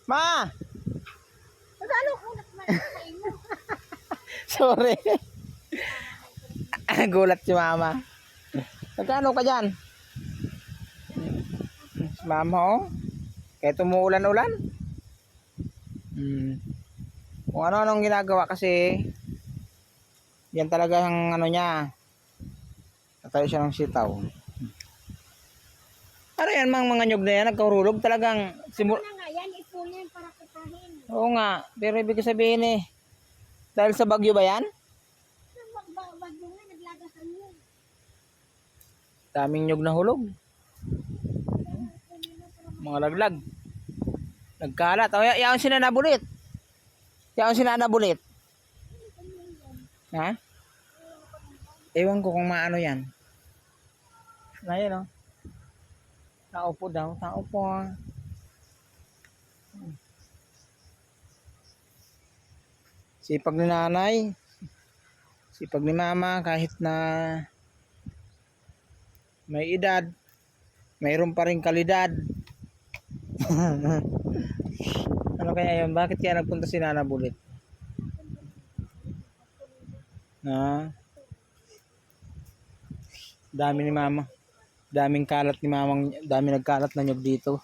Ma! Nagano ko nakakain mo. Sorry. Gulat si mama. Nagkano ka dyan? Si mama oh. Kaya tumuulan-ulan. Kung ano-anong ginagawa kasi yan talaga ang ano niya. Natayo siya ng sitaw. Ano yan mga nyug na yan? Nagkahulog talagang Ano na nga yan, ipunin para kutahin. Oo nga, pero ibig sabihin dahil sa bagyo ba yan? Bagyo nga, naglagasan mo. Daming nyug na hulog. Mga laglag. Nagkalat. O, yaon sinanabulit. Yaon sinanabulit. Ha? Ewan ko kung maano yan. Ayan o. Tao po daw. Tao po. Sipag ni nanay. Sipag ni mama kahit na may edad. Mayroon pa rin kalidad. Ano kaya yun? Bakit kaya nagpunta si Nana Bulit? Dami ni mama. Daming kalat ni mamang. Dami nagkalat na nyug dito.